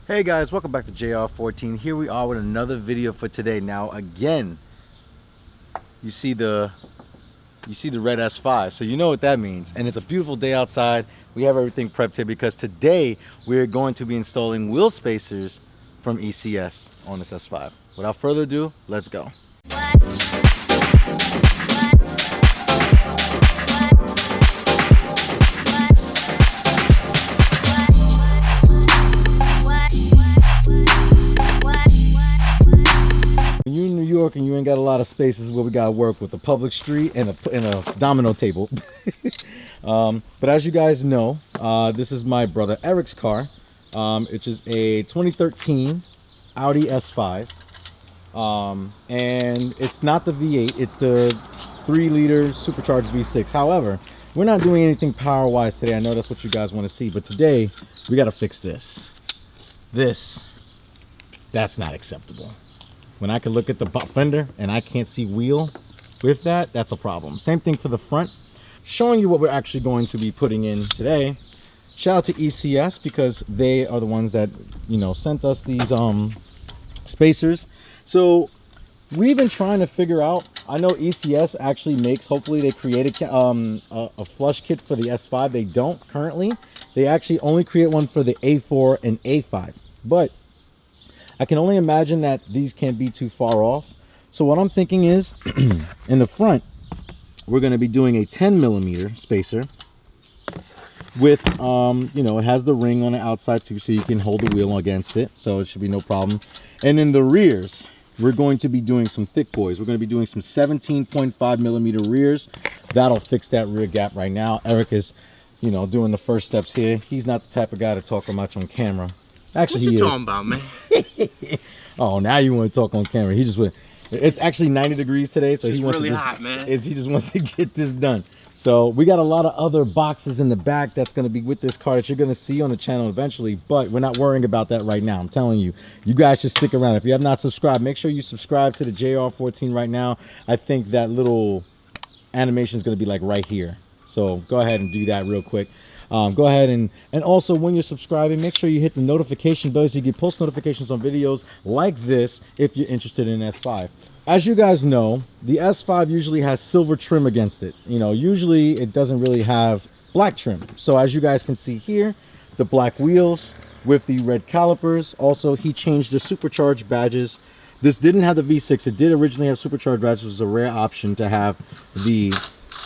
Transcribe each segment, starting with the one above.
Hey guys, welcome back to JR14. Here we are with another video for today. Now again, you see the red S5, so you know what that means. And it's a beautiful day outside. We have everything prepped here because today we're going to be installing wheel spacers from ECS on this S5. Without further ado, let's go. When you're in New York and you ain't got a lot of spaces, where we gotta work with a public street and a domino table. But as you guys know, this is my brother Eric's car. Which is a 2013 Audi S5. And it's not the V8, it's the 3-liter supercharged V6. However, we're not doing anything power wise today. I know that's what you guys want to see, but today we got to fix this. That's not acceptable. When I can look at the fender and I can't see wheel with that, that's a problem. Same thing for the front. Showing you what we're actually going to be putting in today. Shout out to ECS because they are the ones that, you know, sent us these spacers. So we've been trying to figure out, I know ECS actually makes, hopefully they created a flush kit for the S5. They don't currently. They actually only create one for the A4 and A5. But I can only imagine that these can't be too far off. So what I'm thinking is, in the front, we're going to be doing a 10mm spacer with, you know, it has the ring on the outside too, so you can hold the wheel against it. So it should be no problem. And in the rears, we're going to be doing some thick boys. We're going to be doing some 17.5mm rears. That'll fix that rear gap right now. Eric is, you know, doing the first steps here. He's not the type of guy to talk much on camera. Actually, he is. What you talking about, man? Oh, now you want to talk on camera. He just went. It's actually 90 degrees today, so it's he wants really to just, hot, man. he just wants to get this done. So we got a lot of other boxes in the back that's going to be with this car that you're going to see on the channel eventually, but we're not worrying about that right now. I'm telling you, you guys should stick around. If you have not subscribed, make sure you subscribe to the JR14 right now. I think that little animation is going to be like right here. So go ahead and do that real quick. Go ahead and also when you're subscribing, make sure you hit the notification bell so you get post notifications on videos like this if you're interested in S5. As you guys know, the S5 usually has silver trim against it. You know, usually it doesn't really have black trim. So as you guys can see here, the black wheels with the red calipers. Also, he changed the supercharged badges. This didn't have the V6. It did originally have supercharged badges. It was a rare option to have the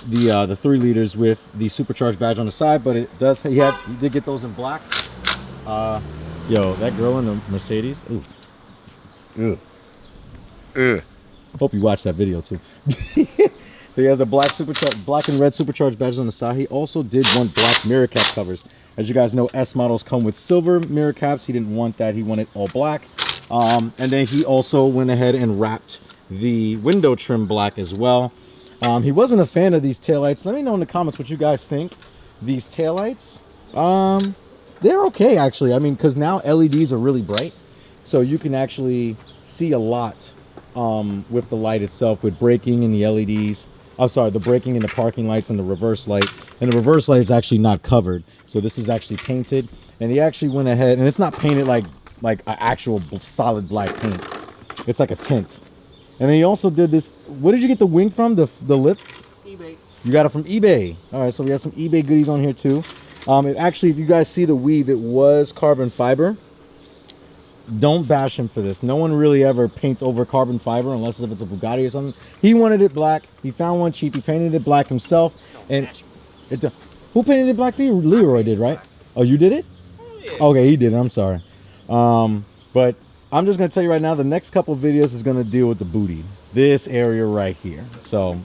3 liters with the supercharged badge on the side, but it does, he did get those in black. Yo, that girl in the Mercedes, ooh. Hope you watched that video too. So he has a black and red supercharged badges on the side. He also did want black mirror cap covers. As you guys know, S models come with silver mirror caps. He didn't want that. He wanted all black. And then he also went ahead and wrapped the window trim black as well. He wasn't a fan of these taillights. Let me know in the comments what you guys think. These taillights, they're okay actually. I mean, because now LEDs are really bright, so you can actually see a lot with the light itself, with braking and the LEDs. I'm sorry, the braking and the parking lights and the reverse light. And the reverse light is actually not covered, so this is actually painted. And he actually went ahead, and it's not painted like an actual solid black paint. It's like a tint. And then he also did this. What did you get the wing from? The lip? eBay. You got it from eBay. All right, so we have some eBay goodies on here too. It actually, if you guys see the weave, it was carbon fiber. Don't bash him for this. No one really ever paints over carbon fiber unless if it's a Bugatti or something. He wanted it black. He found one cheap. He painted it black himself. And who painted it black for you? Leroy did, right? Oh, you did it? Oh, yeah. Okay, he did it. I'm sorry. But I'm just gonna tell you right now, the next couple videos is gonna deal with the booty, this area right here. So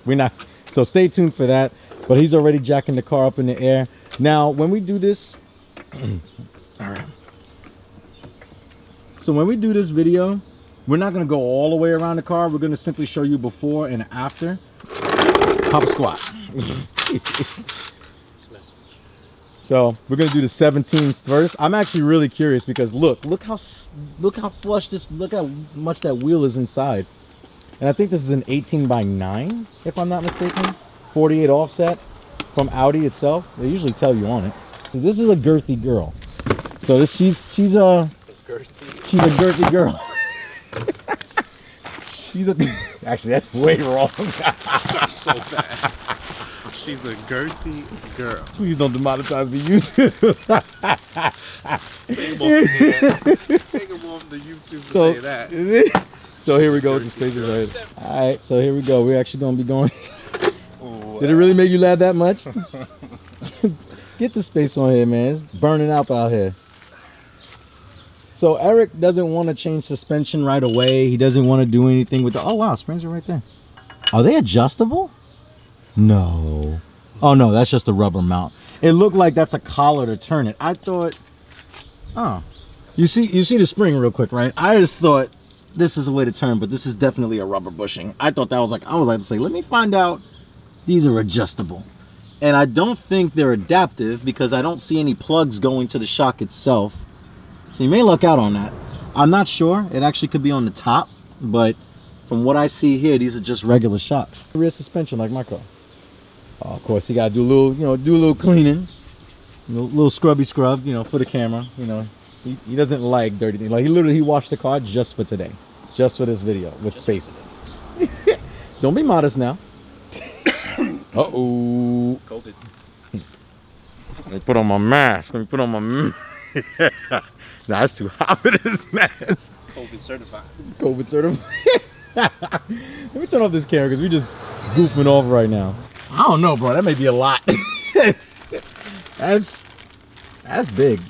so stay tuned for that. But he's already jacking the car up in the air. Now, when we do this, all right. So when we do this video, we're not gonna go all the way around the car. We're gonna simply show you before and after. Hop a squat. So we're gonna do the 17s first. I'm actually really curious because look how flush this, look how much that wheel is inside. And I think this is an 18/9, if I'm not mistaken. 48 offset from Audi itself. They usually tell you on it. So this is a girthy girl. So she's girthy. She's a girthy girl. She's a. Actually, that's way wrong. That's so bad. She's a girthy girl. Please don't demonetize me, YouTube. Take him off the YouTube to say that. So here we go with the spaces right. All right, so here we go. We're actually gonna be going. Did it really make you laugh that much? Get the space on here, man. It's burning up out here. So Eric doesn't want to change suspension right away. He doesn't want to do anything with the. Oh wow, springs are right there. Are they adjustable? No. Oh no, that's just a rubber mount. It looked like that's a collar to turn it. I thought. Oh, you see the spring real quick, right? I just thought this is a way to turn, but this is definitely a rubber bushing. I thought that was like, I was like to say, let me find out. These are adjustable. And I don't think they're adaptive because I don't see any plugs going to the shock itself. So you may luck out on that. I'm not sure. It actually could be on the top, but from what I see here, these are just regular shocks. Rear suspension like my car. Of course, you gotta do a little, do a little cleaning, little scrubby scrub, for the camera. He doesn't like dirty things. Like he washed the car just for today, just for this video with spaces. Don't be modest now. Uh-oh. COVID. Let me put on my mask. Let me put on my Nah, it's too hot for this mask. COVID certified. COVID certified. Let me turn off this camera because we're just goofing off right now. I don't know, bro. That may be a lot. That's big.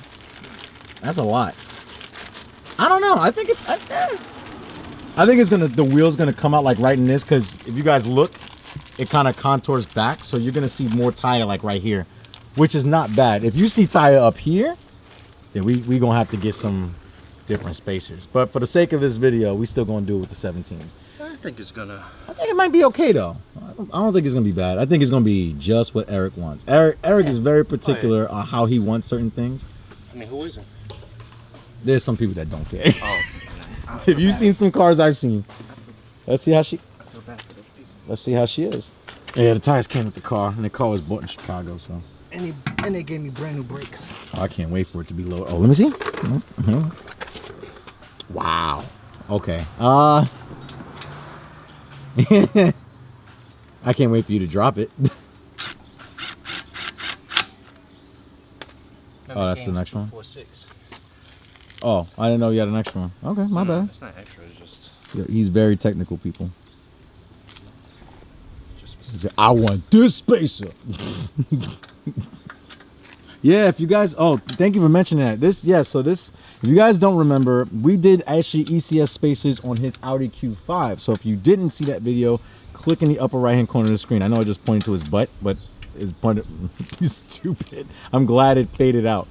That's a lot. I don't know. I think it's the wheel's gonna come out like right in this, because if you guys look, it kind of contours back, so you're gonna see more tire like right here, which is not bad. If you see tire up here, then we gonna have to get some different spacers. But for the sake of this video, we still gonna do it with the 17s. I think it might be okay though. I don't think it's gonna be bad. I think it's gonna be just what Eric wants. Eric is very particular on how he wants certain things. I mean, who isn't? There's some people that don't care. Oh. If you've seen some cars I've seen, let's see how she. I feel bad for those people. Let's see how she is. Yeah, the tires came with the car, and the car was bought in Chicago, so. And they gave me brand new brakes. Oh, I can't wait for it to be low. Oh, let me see. Mm-hmm. Wow. Okay. I can't wait for you to drop it. Oh, that's the next one. 4.6. Oh, I didn't know you had an extra one. Okay, my bad. It's not extra. It's just. Yeah, he's very technical, people. He said, I want this spacer. Yeah, if you guys, thank you for mentioning that. So if you guys don't remember, we did actually ECS spacers on his Audi Q5. So if you didn't see that video, click in the upper right hand corner of the screen. I know I just pointed to his butt, but his pointed. He's stupid. I'm glad it faded out.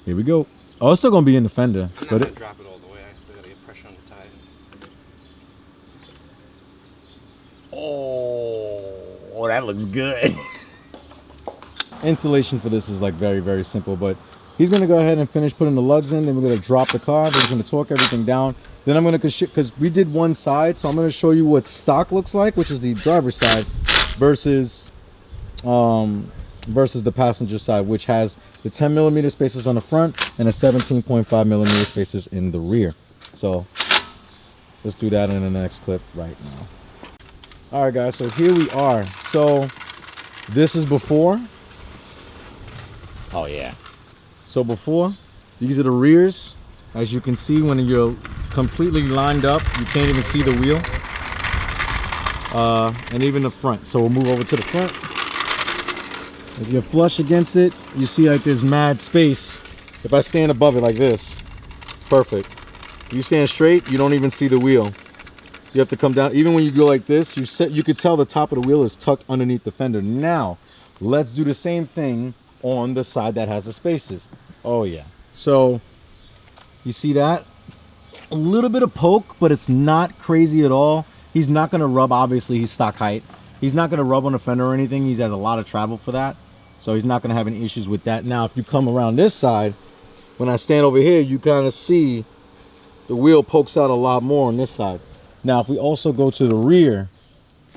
Here we go. Oh, it's still gonna be in the fender. I'm not gonna drop it all the way. I still gotta get pressure on the tire. Oh, that looks good. Installation for this is like very, very simple, but he's gonna go ahead and finish putting the lugs in. Then we're gonna drop the car. Then he's gonna torque everything down. Then I'm gonna, because we did one side, so I'm gonna show you what stock looks like, which is the driver's side, versus the passenger side, which has the 10mm spacers on the front and a 17.5mm spacers in the rear. So let's do that in the next clip right now. All right, guys, so here we are. So this is before. Oh yeah. So before, these are the rears. As you can see, when you're completely lined up, you can't even see the wheel. And even the front. So we'll move over to the front. If you're flush against it, you see like there's mad space. If I stand above it like this, perfect. You stand straight, you don't even see the wheel. You have to come down. Even when you go like this, you could tell the top of the wheel is tucked underneath the fender. Now, let's do the same thing on the side that has the spaces. Oh yeah. So you see that? A little bit of poke, but it's not crazy at all. He's not gonna rub, obviously he's stock height. He's not gonna rub on the fender or anything. He's had a lot of travel for that. So he's not gonna have any issues with that. Now, if you come around this side, when I stand over here, you kind of see the wheel pokes out a lot more on this side. Now, if we also go to the rear,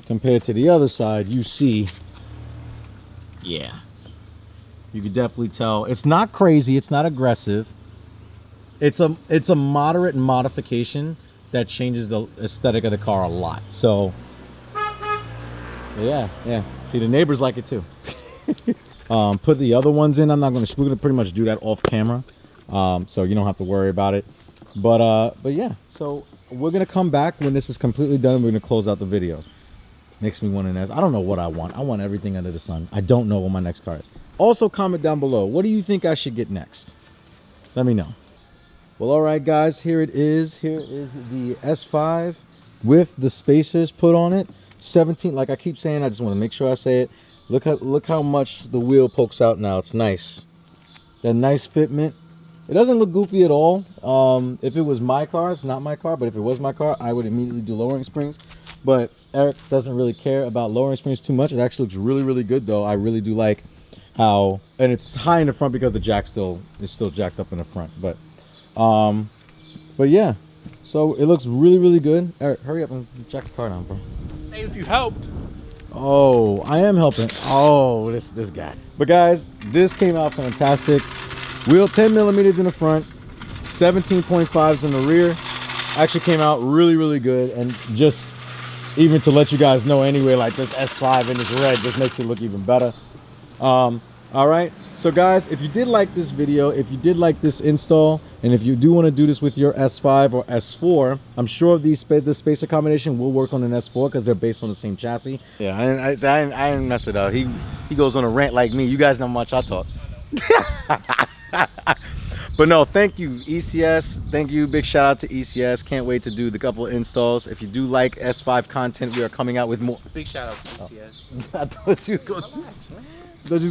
compared to the other side, you see, yeah. You can definitely tell. It's not crazy, it's not aggressive. it's a moderate modification that changes the aesthetic of the car a lot. So yeah. See, the neighbors like it too. Put the other ones in. We're gonna pretty much do that off camera, so you don't have to worry about it. But yeah, so we're gonna come back when this is completely done. We're gonna close out the video. Makes me want an S. I don't know what I want. I want everything under the sun. I don't know what my next car is. Also, comment down below. What do you think I should get next? Let me know. Well, all right, guys. Here it is. Here is the S5 with the spacers put on it. 17. Like I keep saying, I just want to make sure I say it. Look how much the wheel pokes out now. It's nice. That nice fitment. It doesn't look goofy at all. If it was my car, it's not my car, but if it was my car, I would immediately do lowering springs. But Eric doesn't really care about lowering springs too much. It actually looks really, really good though. I really do like how, and it's high in the front because the jack is still jacked up in the front. But yeah, so it looks really, really good. Eric, hurry up and jack the car down, bro. Hey, if you helped. Oh, I am helping. Oh, this guy. But guys, this came out fantastic. Wheel 10 millimeters in the front, 17.5s in the rear. Actually came out really, really good. And just even to let you guys know anyway, like this S5 in this red just makes it look even better. All right. So guys, if you did like this video, if you did like this install, and if you do want to do this with your S5 or S4, I'm sure the spacer combination will work on an S4 because they're based on the same chassis. Yeah, I didn't mess it up. He goes on a rant like me. You guys know how much I talk. But no, thank you ECS. Thank you. Big shout out to ECS. Can't wait to do the couple of installs. If you do like S5 content, we are coming out with more. Big shout out to ECS. I thought she was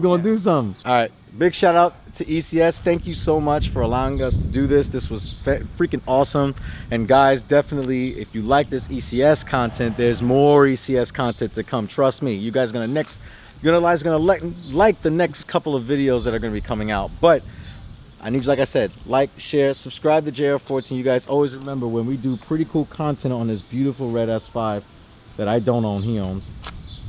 going to do something. All right, big shout out to ECS. Thank you so much for allowing us to do this. This was freaking awesome. And guys, definitely, if you like this ECS content, there's more ECS content to come. Trust me, you guys are gonna like the next couple of videos that are gonna be coming out. But I need you, like I said, like, share, subscribe to JR14. You guys always remember when we do pretty cool content on this beautiful red S5 that I don't own, he owns,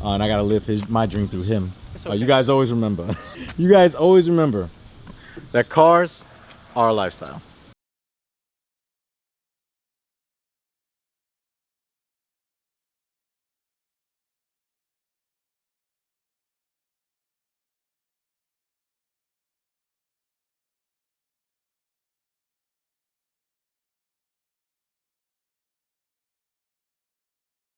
and I gotta live my dream through him. Okay. You guys always remember. You guys always remember that cars are a lifestyle.